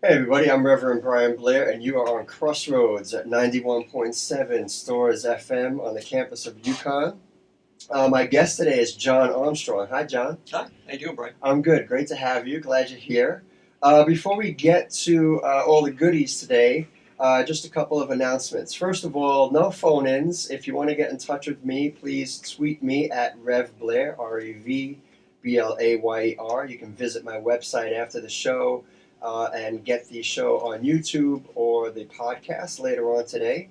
Hey everybody, I'm Reverend Brian Blair, and you are on Crossroads at 91.7 Storrs FM on the campus of Uconn. My guest today is John Armstrong. Hi, John. Hi, how you doing, Brian? I'm good. Great to have you. Glad you're here. Before we get to all the goodies today, just a couple of announcements. First of all, no phone-ins. If you want to get in touch with me, please tweet me at Rev Blair, REVBLAYER. You can visit my website after the show and get the show on YouTube or the podcast later on today.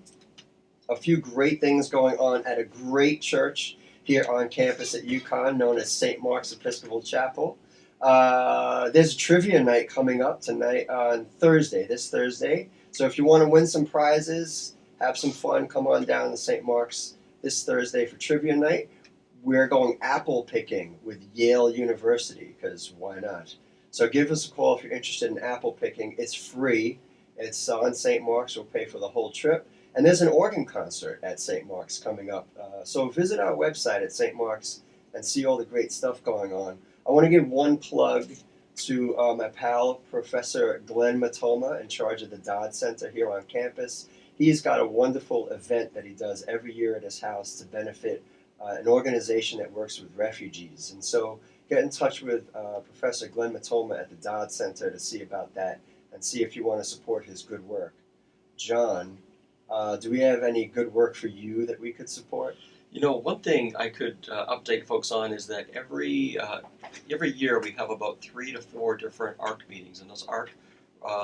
A few great things going on at a great church here on campus at Uconn, known as St. Mark's Episcopal Chapel. There's a trivia night coming up tonight on this Thursday. So if you want to win some prizes, have some fun, come on down to St. Mark's this Thursday for trivia night. We're going apple picking with Yale University, because why not? So give us a call if you're interested in apple picking. It's free. It's on St. Mark's. We'll pay for the whole trip. And there's an organ concert at St. Mark's coming up. So visit our website at St. Mark's and see all the great stuff going on. I want to give one plug to my pal, Professor Glenn Matoma, in charge of the Dodd Center here on campus. He's got a wonderful event that he does every year at his house to benefit an organization that works with refugees. And so get in touch with Professor Glenn Matoma at the Dodd Center to see about that and see if you want to support his good work. John, do we have any good work for you that we could support? You know, one thing I could update folks on is that every year we have about 3 to 4 different ARC meetings, and those ARC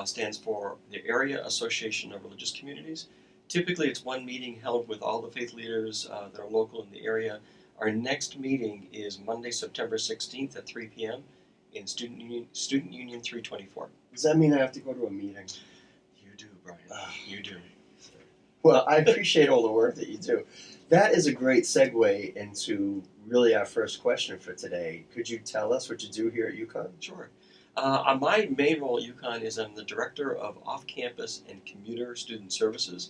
stands for the Area Association of Religious Communities. Typically, it's one meeting held with all the faith leaders that are local in the area. Our next meeting is Monday, September 16th at 3 p.m. in Student Union 324. Does that mean I have to go to a meeting? You do, Brian. You do. Well, I appreciate all the work that you do. That is a great segue into really our first question for today. Could you tell us what you do here at Uconn? Sure. My main role at Uconn is I'm the Director of Off-Campus and Commuter Student Services.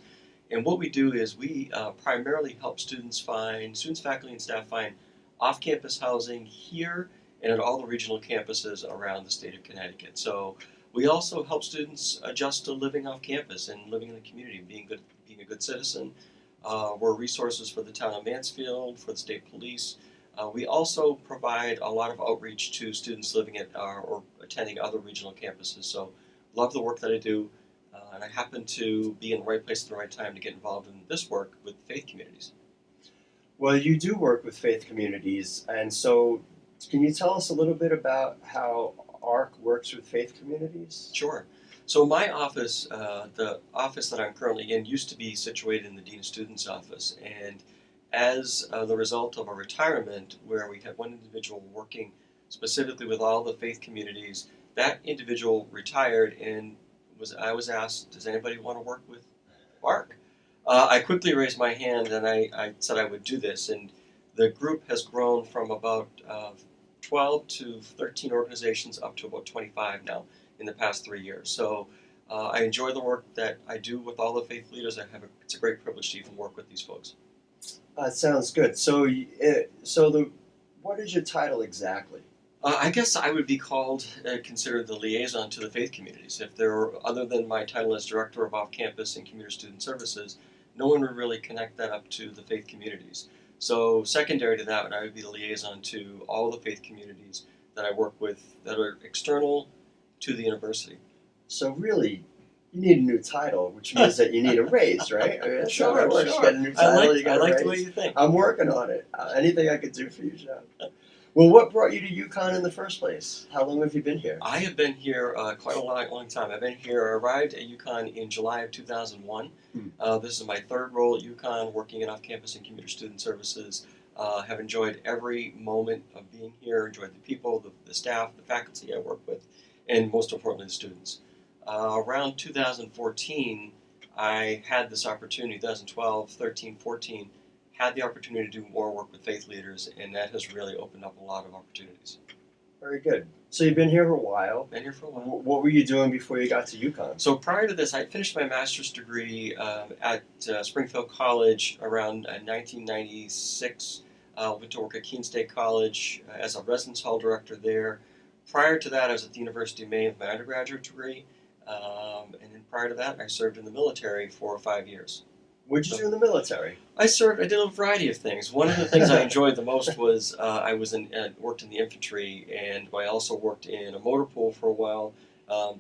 And what we do is we primarily help students, faculty, and staff find off-campus housing here and at all the regional campuses around the state of Connecticut. So we also help students adjust to living off campus and living in the community, being a good citizen. We're resources for the town of Mansfield, for the state police. We also provide a lot of outreach to students living at or attending other regional campuses. So love the work that I do. And I happen to be in the right place at the right time to get involved in this work with faith communities. Well, you do work with faith communities, and so can you tell us a little bit about how ARC works with faith communities? Sure. So my office, the office that I'm currently in, used to be situated in the Dean of Students office, and as the result of a retirement where we had one individual working specifically with all the faith communities, that individual retired, and I was asked, does anybody want to work with ARC? I quickly raised my hand and I said I would do this, and the group has grown from about 12 to 13 organizations up to about 25 now in the past 3 years. So I enjoy the work that I do with all the faith leaders. It's a great privilege to even work with these folks. Sounds good. So, what is your title exactly? I guess I would be considered the liaison to the faith communities. If there were, other than my title as Director of Off-Campus and Commuter Student Services, no one would really connect that up to the faith communities. So secondary to that, I would be the liaison to all the faith communities that I work with that are external to the university. So really, you need a new title, which means that you need a raise, right? I mean, that's how it works. Sure. You get a new title, you get a raise. the way you think. I'm working on it. Anything I could do for you, John. Well, what brought you to Uconn in the first place? How long have you been here? I have been here quite a long time. I arrived at Uconn in July of 2001. This is my third role at Uconn, working in off-campus and commuter student services. Have enjoyed every moment of being here, enjoyed the people, the staff, the faculty I work with, and most importantly, the students. Around 2014, I had this opportunity, 2012, 13, 14, had the opportunity to do more work with faith leaders, and that has really opened up a lot of opportunities. Very good. So you've been here for a while. Been here for a while. What were you doing before you got to Uconn? So prior to this, I finished my master's degree at Springfield College around 1996. Went to work at Keene State College as a residence hall director there. Prior to that, I was at the University of Maine with my undergraduate degree. And then prior to that, I served in the military for 5 years. What'd you do in the military? I did a variety of things. One of the things I enjoyed the most was I worked in the infantry, and I also worked in a motor pool for a while.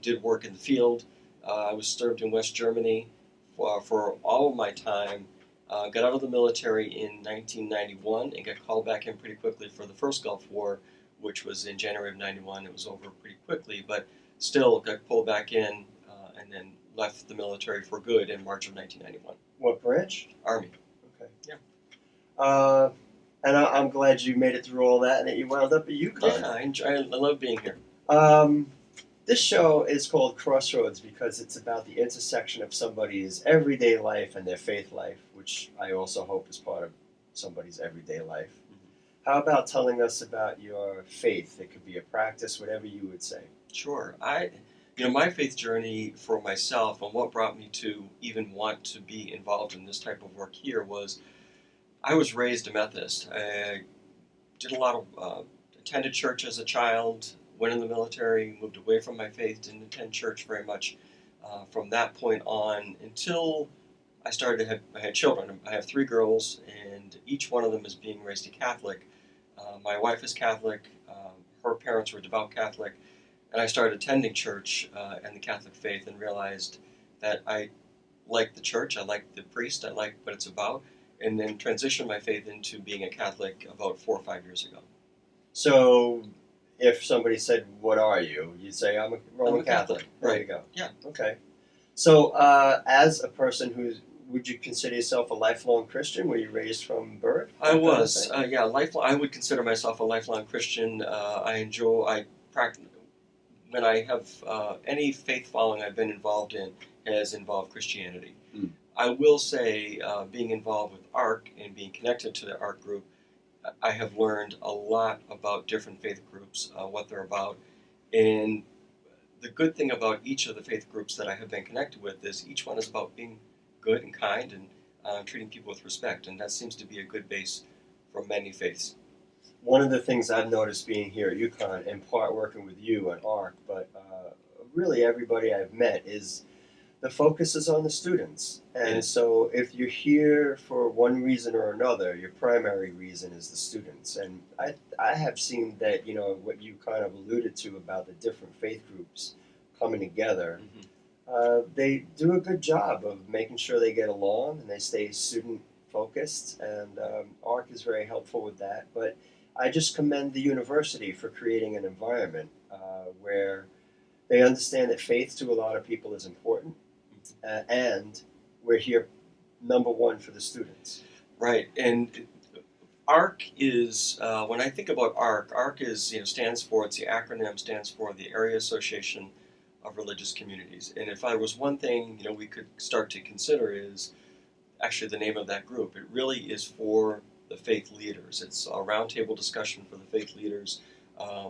Did work in the field. I was served in West Germany for all of my time. Got out of the military in 1991 and got called back in pretty quickly for the first Gulf War, which was in January of '91. It was over pretty quickly, but still got pulled back in and then left the military for good in March of 1991. What branch? Army. Okay. Yeah. And I'm glad you made it through all that and that you wound up at Uconn. Yeah, I love being here. This show is called Crossroads because it's about the intersection of somebody's everyday life and their faith life, which I also hope is part of somebody's everyday life. How about telling us about your faith? It could be a practice, whatever you would say. Sure. My faith journey for myself and what brought me to even want to be involved in this type of work here was I was raised a Methodist. I did a lot of, attended church as a child, went in the military, moved away from my faith, didn't attend church very much from that point on until I had children. I have 3 girls, and each one of them is being raised a Catholic. My wife is Catholic, her parents were devout Catholic, and I started attending church and the Catholic faith and realized that I liked the church, I liked the priest, I liked what it's about, and then transitioned my faith into being a Catholic about 4 or 5 years ago. So, if somebody said, "What are you?" you'd say, "I'm a Roman Catholic." There Right. you go. Yeah. Okay. So, as a person would you consider yourself a lifelong Christian? Were you raised from birth? I was, lifelong. I would consider myself a lifelong Christian. I practice when I have any faith following I've been involved in has involved Christianity. Mm. I will say, being involved with ARC and being connected to the ARC group, I have learned a lot about different faith groups, what they're about, and the good thing about each of the faith groups that I have been connected with is each one is about being good and kind and treating people with respect, and that seems to be a good base for many faiths. One of the things I've noticed being here at Uconn, in part working with you and ARC, but really everybody I've met, is the focus is on the students. And Yeah. so if you're here for one reason or another, your primary reason is the students. And I have seen that, what you kind of alluded to about the different faith groups coming together, they do a good job of making sure they get along and they stay student focused. And ARC is very helpful with that. But I just commend the university for creating an environment where they understand that faith to a lot of people is important, and we're here, number one, for the students. Right, and ARC is when I think about ARC is stands for it's the acronym stands for the Area Association of Religious Communities. And if there was one thing we could start to consider is actually the name of that group. It really is for the faith leaders. It's a roundtable discussion for the faith leaders.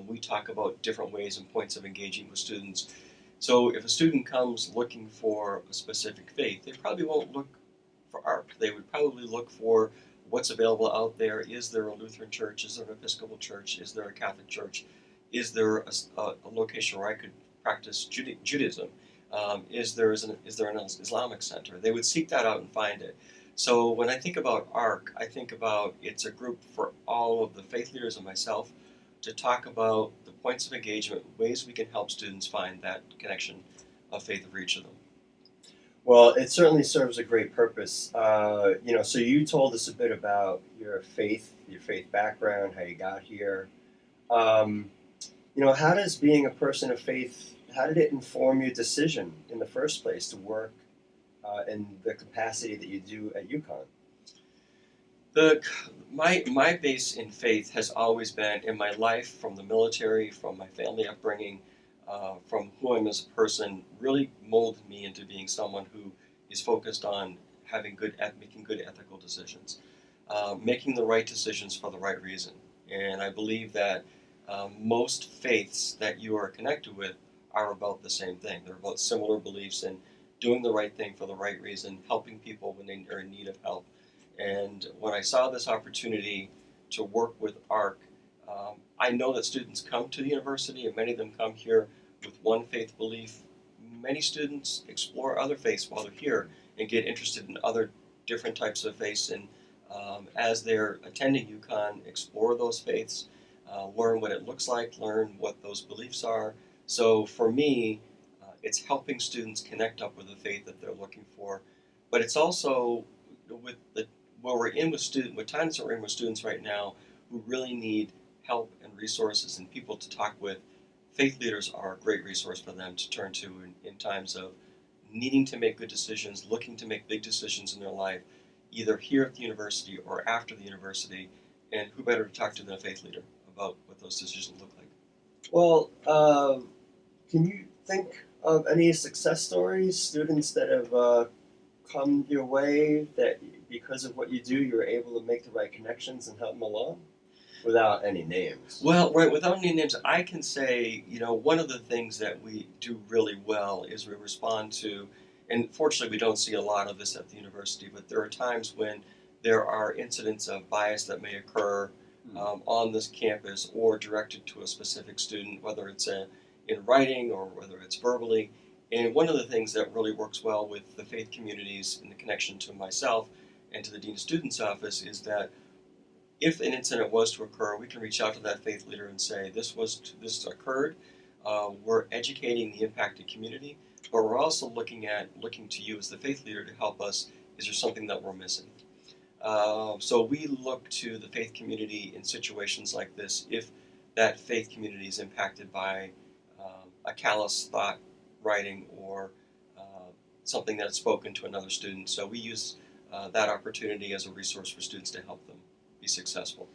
We talk about different ways and points of engaging with students. So if a student comes looking for a specific faith, they probably won't look for ARC. They would probably look for what's available out there. Is there a Lutheran church? Is there an Episcopal church? Is there a Catholic church? Is there a location where I could practice Judaism? Is there an Islamic center? They would seek that out and find it. So when I think about ARC, I think about it's a group for all of the faith leaders and myself to talk about the points of engagement, ways we can help students find that connection of faith for each of them. Well, it certainly serves a great purpose. So you told us a bit about your faith background, how you got here. How does being a person of faith, how did it inform your decision in the first place to work in the capacity that you do at Uconn? My base in faith has always been in my life, from the military, from my family upbringing, from who I'm as a person, really molded me into being someone who is focused on making good ethical decisions, making the right decisions for the right reason. And I believe that most faiths that you are connected with are about the same thing. They're about similar beliefs in doing the right thing for the right reason, helping people when they are in need of help. And when I saw this opportunity to work with ARC, I know that students come to the university, and many of them come here with one faith belief. many students explore other faiths while they're here and get interested in other different types of faiths. And as they're attending UConn, explore those faiths, learn what it looks like, learn what those beliefs are. So for me, it's helping students connect up with the faith that they're looking for. But it's also with the where we're in with times that we're in with students right now who really need help and resources and people to talk with. Faith leaders are a great resource for them to turn to in times of needing to make good decisions, looking to make big decisions in their life, either here at the university or after the university. And who better to talk to than a faith leader about what those decisions look like? Well, can you think of any success stories, students that have come your way that because of what you do, you're able to make the right connections and help them along? Without any names. Well, right, without any names, I can say, one of the things that we do really well is we respond to, and fortunately we don't see a lot of this at the university, but there are times when there are incidents of bias that may occur on this campus or directed to a specific student, whether it's in writing or whether it's verbally. And one of the things that really works well with the faith communities in the connection to myself and to the Dean of Students Office is that if an incident was to occur, we can reach out to that faith leader and say, this occurred. We're educating the impacted community, but we're also looking to you as the faith leader to help us. Is there something that we're missing? So we look to the faith community in situations like this if that faith community is impacted by a callous thought writing or something that's spoken to another student. So we use that opportunity as a resource for students to help them be successful.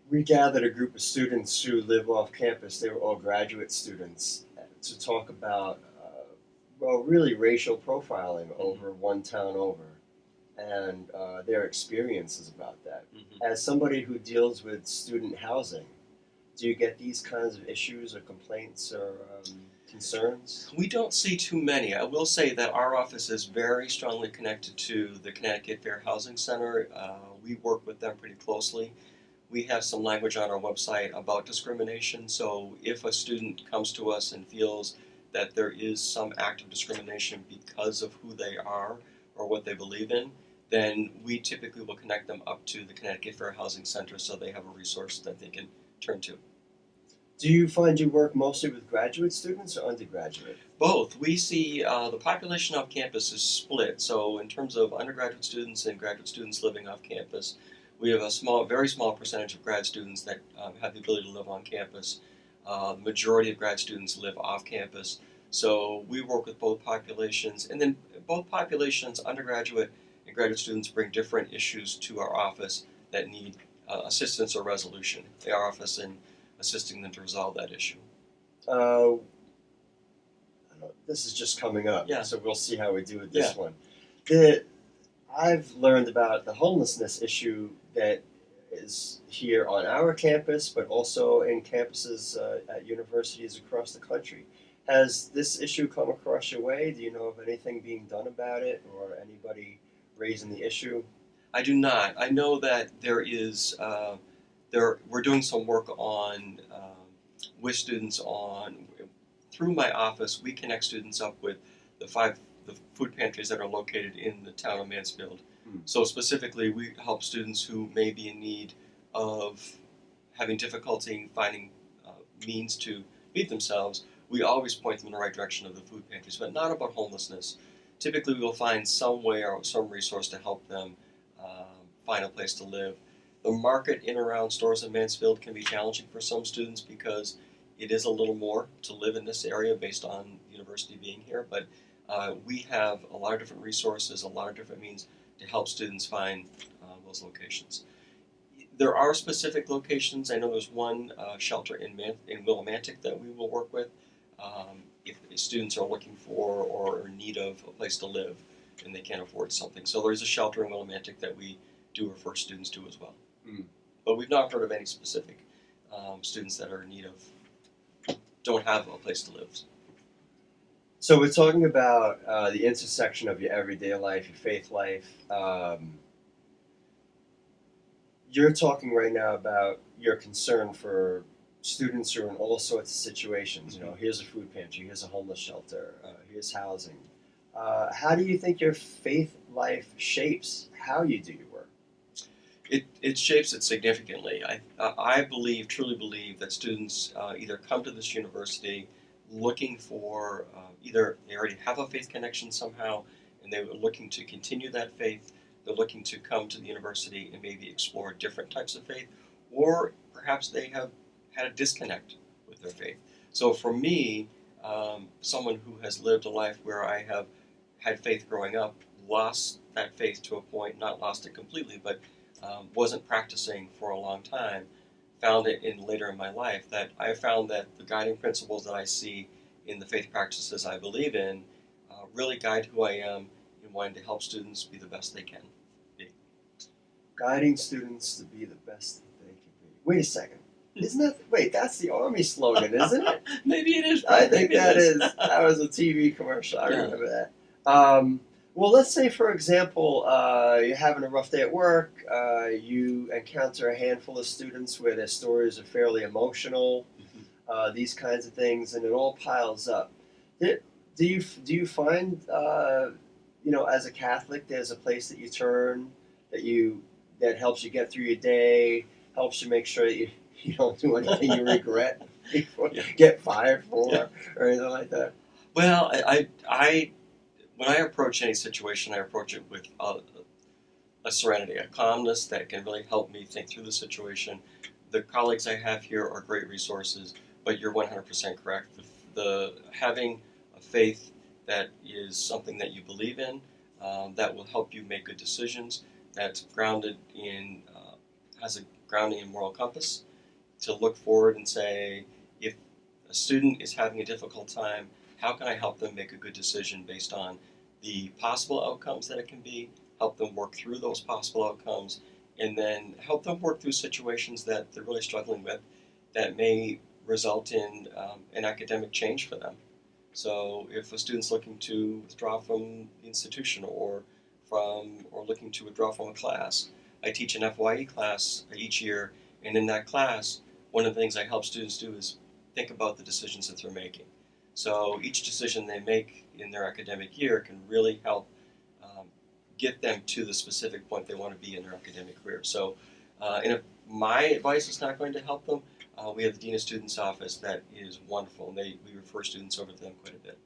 We gathered a group of students who live off campus. They were all graduate students to talk about, really racial profiling over one town over, and their experiences about that. Mm-hmm. As somebody who deals with student housing, do you get these kinds of issues or complaints or concerns? We don't see too many. I will say that our office is very strongly connected to the Connecticut Fair Housing Center. We work with them pretty closely. We have some language on our website about discrimination, so if a student comes to us and feels that there is some act of discrimination because of who they are or what they believe in, then we typically will connect them up to the Connecticut Fair Housing Center so they have a resource that they can turn to. Do you find you work mostly with graduate students or undergraduate? Both. We see the population off campus is split. So in terms of undergraduate students and graduate students living off campus, we have a very small percentage of grad students that have the ability to live on campus. The majority of grad students live off campus. So we work with both populations. And then both populations, undergraduate and graduate students, bring different issues to our office that need assistance or resolution. Our office in assisting them to resolve that issue. This is just coming up, Yeah. so we'll see how we do with this Yeah. one. I've learned about the homelessness issue that is here on our campus, but also in campuses at universities across the country. Has this issue come across your way? Do you know of anything being done about it or anybody raising the issue? I do not. I know that there is. We're doing some work on with students through my office. We connect students up with the food pantries that are located in the town of Mansfield. So specifically, we help students who may be in need of having difficulty finding means to feed themselves. We always point them in the right direction of the food pantries, but not about homelessness. Typically, we will find some way or some resource to help them find a place to live. The market in and around Storrs and Mansfield can be challenging for some students because it is a little more to live in this area based on the university being here, but we have a lot of different resources, a lot of different means to help students find those locations. There are specific locations. I know there's one shelter in Willimantic that we will work with if students are looking for or in need of a place to live and they can't afford something. So there's a shelter in Willimantic that we do refer students to as well. But we've not heard of any specific students that are in need of, don't have a place to live. So we're talking about the intersection of your everyday life, your faith life. You're talking right now about your concern for students are in all sorts of situations. You know, here's a food pantry, here's a homeless shelter, here's housing. How do you think your faith life shapes how you do your work? It shapes it significantly. I truly believe that students either come to this university looking for either they already have a faith connection somehow and they're looking to continue that faith, they're looking to come to the university and maybe explore different types of faith, or perhaps they have had a disconnect with their faith. So for me, someone who has lived a life where I have had faith growing up, lost that faith to a point, not lost it completely, but wasn't practicing for a long time, found it in later in my life that I found that the guiding principles that I see in the faith practices I believe in really guide who I am in wanting to help students be the best they can be. Guiding students to be the best that they can be. Wait a second. Isn't that, wait, that's the Army slogan, isn't it? Maybe it is. I think that is. that was a TV commercial. I Yeah. remember that. Well, let's say, for example, you're having a rough day at work. You encounter a handful of students where their stories are fairly emotional, these kinds of things, and it all piles up. Do you find, as a Catholic, there's a place that you turn that helps you get through your day, helps you make sure that you don't do anything you regret before get fired for or anything like that? Well, I when I approach any situation, I approach it with a serenity, a calmness that can really help me think through the situation. The colleagues I have here are great resources, but you're 100% correct. The having a faith that is something that you believe in, that will help you make good decisions, that's grounded in, has a grounding in moral compass, to look forward and say, if a student is having a difficult time, how can I help them make a good decision based on the possible outcomes that it can be, help them work through those possible outcomes, and then help them work through situations that they're really struggling with that may result in an academic change for them. So if a student's looking to withdraw from the institution or looking to withdraw from a class, I teach an FYE class each year, and in that class, one of the things I help students do is think about the decisions that they're making. So each decision they make in their academic year can really help get them to the specific point they want to be in their academic career. So, and if my advice is not going to help them, we have the Dean of Students office that is wonderful, and we refer students over to them quite a bit.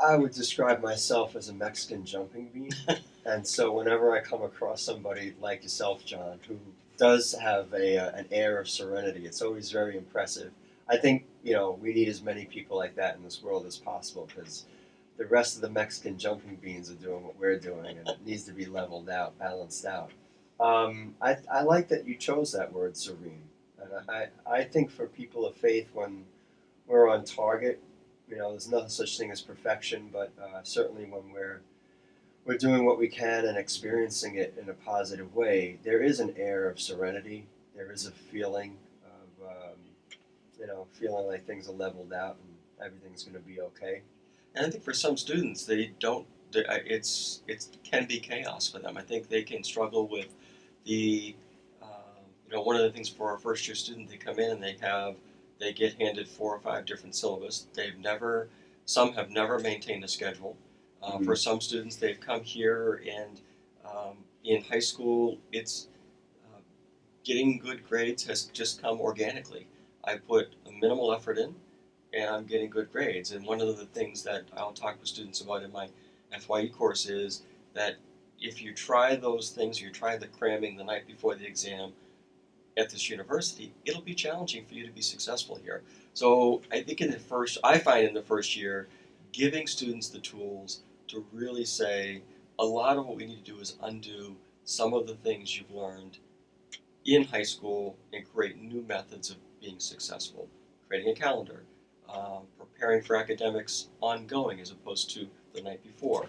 I would describe myself as a Mexican jumping bean, and so whenever I come across somebody like yourself, John, who does have an air of serenity, it's always very impressive. I think we need as many people like that in this world as possible, because the rest of the Mexican jumping beans are doing what we're doing, and it needs to be leveled out, balanced out. I like that you chose that word, serene. And I think for people of faith, when we're on target, there's no such thing as perfection, but certainly when we're doing what we can and experiencing it in a positive way, there is an air of serenity. There is a feeling of, feeling like things are leveled out and everything's going to be okay. And I think for some students, it can be chaos for them. I think they can struggle with the, one of the things for a first year student, they come in and they get handed 4 or 5 different syllabus. Some have never maintained a schedule. For some students, they've come here and in high school, it's getting good grades has just come organically. I put a minimal effort in, and I'm getting good grades. And one of the things that I'll talk with students about in my FYE course is that if you try those things, you try the cramming the night before the exam at this university, it'll be challenging for you to be successful here. So I think I find in the first year, giving students the tools to really say, a lot of what we need to do is undo some of the things you've learned in high school and create new methods of being successful. Creating a calendar, preparing for academics ongoing as opposed to the night before.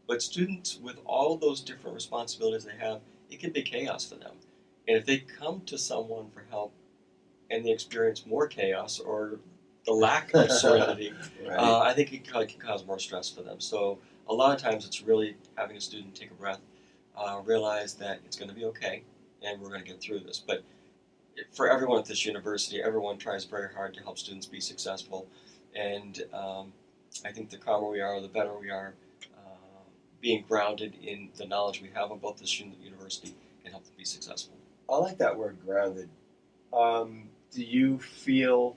But students, with all those different responsibilities they have, it can be chaos for them. And if they come to someone for help and they experience more chaos or the lack of serenity, Right. I think it can cause more stress for them. So a lot of times it's really having a student take a breath, realize that it's going to be okay and we're going to get through this. But for everyone at this university, everyone tries very hard to help students be successful, and I think the calmer we are, the better we are. Being grounded in the knowledge we have about this university can help them be successful. I like that word, grounded. Do you feel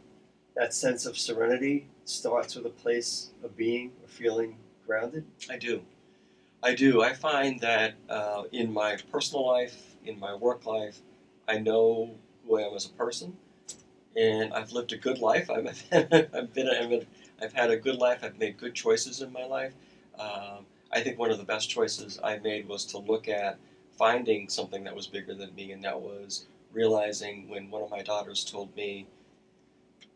that sense of serenity starts with a place of being or feeling grounded? I do. I do. I find that in my personal life, in my work life, I know who I am as a person, and I've lived a good life. I've had a good life. I've made good choices in my life. I think one of the best choices I made was to look at finding something that was bigger than me, and that was realizing when one of my daughters told me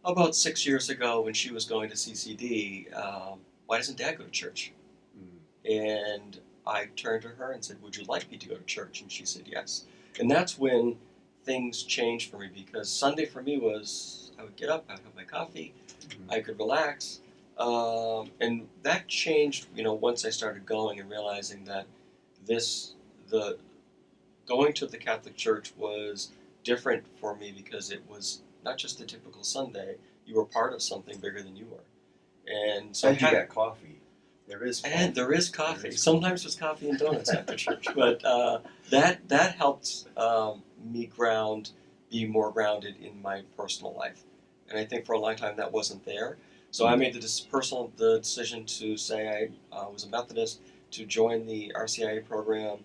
about 6 years ago when she was going to CCD, why doesn't Dad go to church? And I turned to her and said, would you like me to go to church? And she said yes. And that's when things changed for me, because Sunday for me was I would get up, I would have my coffee, I could relax. And that changed, once I started going and realizing that the going to the Catholic Church was different for me because it was not just a typical Sunday. You were part of something bigger than you were. And so you got coffee. There is coffee. And there is coffee. Sometimes there's coffee and donuts after church. But that helped me be more grounded in my personal life. And I think for a long time that wasn't there. So I made the decision to say I was a Methodist, to join the RCIA program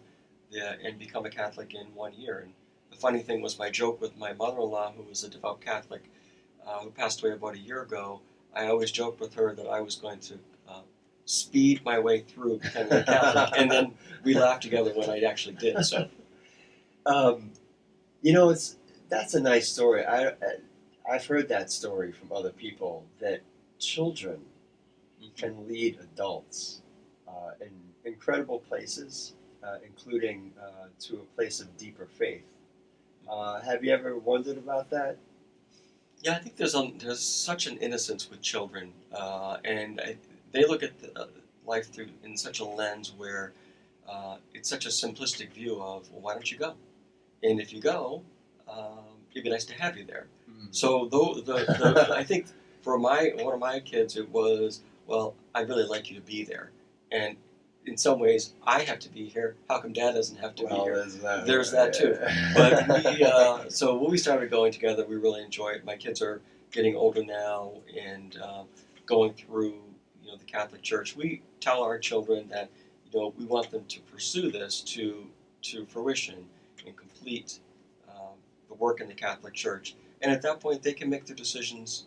and become a Catholic in 1 year. And the funny thing was my joke with my mother-in-law, who was a devout Catholic, who passed away about a year ago. I always joked with her that I was going to speed my way through becoming a Catholic, and then we laughed together when I actually did. So, that's a nice story. I've heard that story from other people that children can lead adults in incredible places, including to a place of deeper faith. Have you ever wondered about that? Yeah, I think there's such an innocence with children, and they look at life in such a lens where it's such a simplistic view of, well, why don't you go? And if you go, it'd be nice to have you there. So I think for one of my kids, it was, well, I'd really like you to be there. And in some ways, I have to be here. How come Dad doesn't have to be here? There's that too. But so when we started going together, we really enjoy it. My kids are getting older now and going through the Catholic Church. We tell our children that we want them to pursue this to fruition and complete the work in the Catholic Church. And at that point, they can make their decisions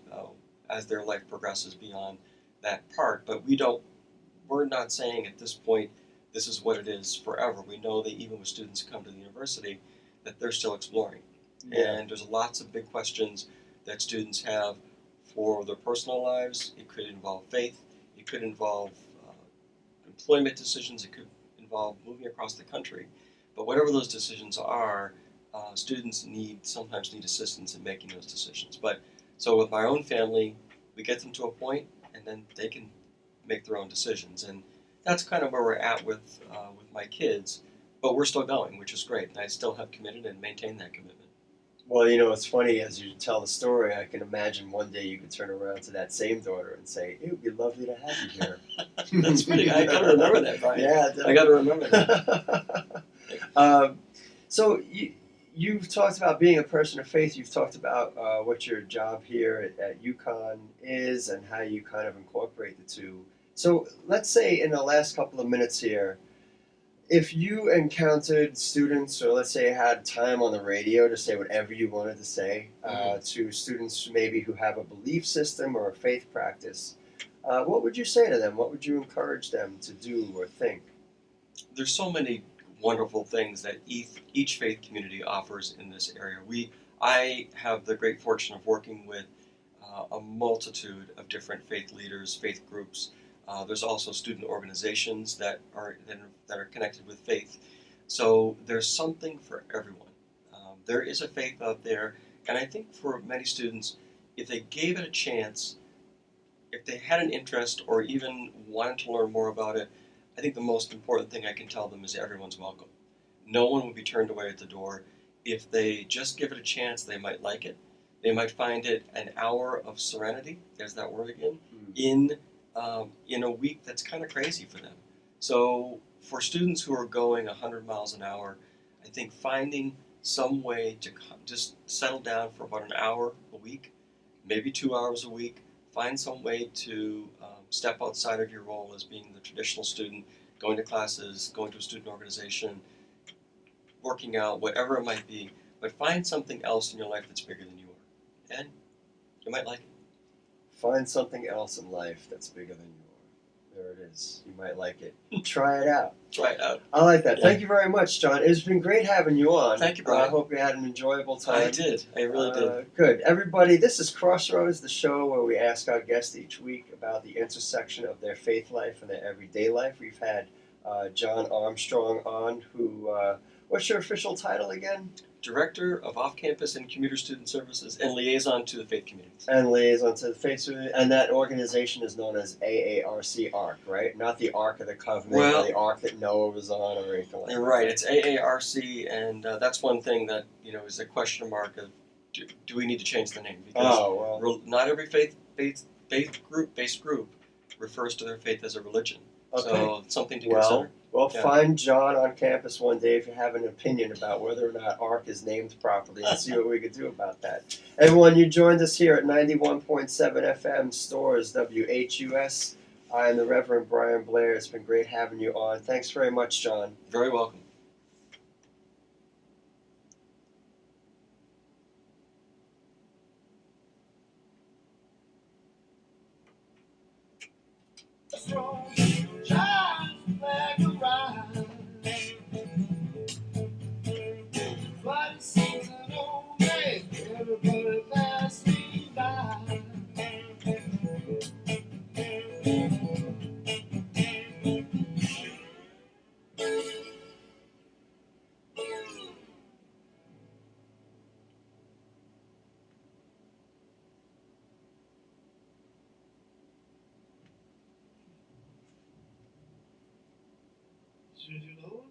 as their life progresses beyond that part. But we're not saying at this point this is what it is forever. We know that even with students who come to the university, that they're still exploring. Yeah. And there's lots of big questions that students have for their personal lives. It could involve faith. It could involve employment decisions. It could involve moving across the country. But whatever those decisions are, students sometimes need assistance in making those decisions. So with my own family, we get them to a point, and then they can make their own decisions. And that's kind of where we're at with my kids. But we're still going, which is great. And I still have committed and maintained that commitment. Well, it's funny, as you tell the story, I can imagine one day you could turn around to that same daughter and say, it would be lovely to have you here. That's pretty, I got to remember that, Brian. Yeah, definitely. I got to remember that. So you've talked about being a person of faith. You've talked about what your job here at Uconn is and how you kind of incorporate the two. So let's say in the last couple of minutes here, if you encountered students, or let's say had time on the radio to say whatever you wanted to say to students maybe who have a belief system or a faith practice, what would you say to them? What would you encourage them to do or think? There's so many wonderful things that each faith community offers in this area. I have the great fortune of working with a multitude of different faith leaders, faith groups. There's also student organizations that are connected with faith. So there's something for everyone. There is a faith out there, and I think for many students, if they gave it a chance, if they had an interest or even wanted to learn more about it, I think the most important thing I can tell them is everyone's welcome. No one will be turned away at the door. if they just give it a chance, they might like it. They might find it an hour of serenity. There's that word again. In a week that's kind of crazy for them. So for students who are going 100 miles an hour, I think finding some way to just settle down for about an hour a week, maybe 2 hours a week, find some way to step outside of your role as being the traditional student, going to classes, going to a student organization, working out, whatever it might be, but find something else in your life that's bigger than you are. And you might like it. Find something else in life that's bigger than you are. There it is. You might like it. Try it out. Try it out. I like that. Yeah. Thank you very much, John. It's been great having you on. Thank you, Brian. I hope you had an enjoyable time. I did. I really did. Good. Everybody, this is Crossroads, the show where we ask our guests each week about the intersection of their faith life and their everyday life. We've had John Armstrong on, who, what's your official title again? Director of Off-Campus and Commuter Student Services and Liaison to the Faith Communities. And liaison to the faith, and that organization is known as AARC ARC, right? Not the Ark of the Covenant, or the Ark that Noah was on, or anything like that. You're right. It's AARC, and that's one thing that is a question mark of do we need to change the name? Because not every faith group based group refers to their faith as a religion. Okay. So it's something to consider. Well, find John on campus one day if you have an opinion about whether or not ARC is named properly and see what we could do about that. Everyone, you joined us here at 91.7 FM, Storrs, WHUS. I am the Reverend Brian Blair. It's been great having you on. Thanks very much, John. Very welcome. Should you know?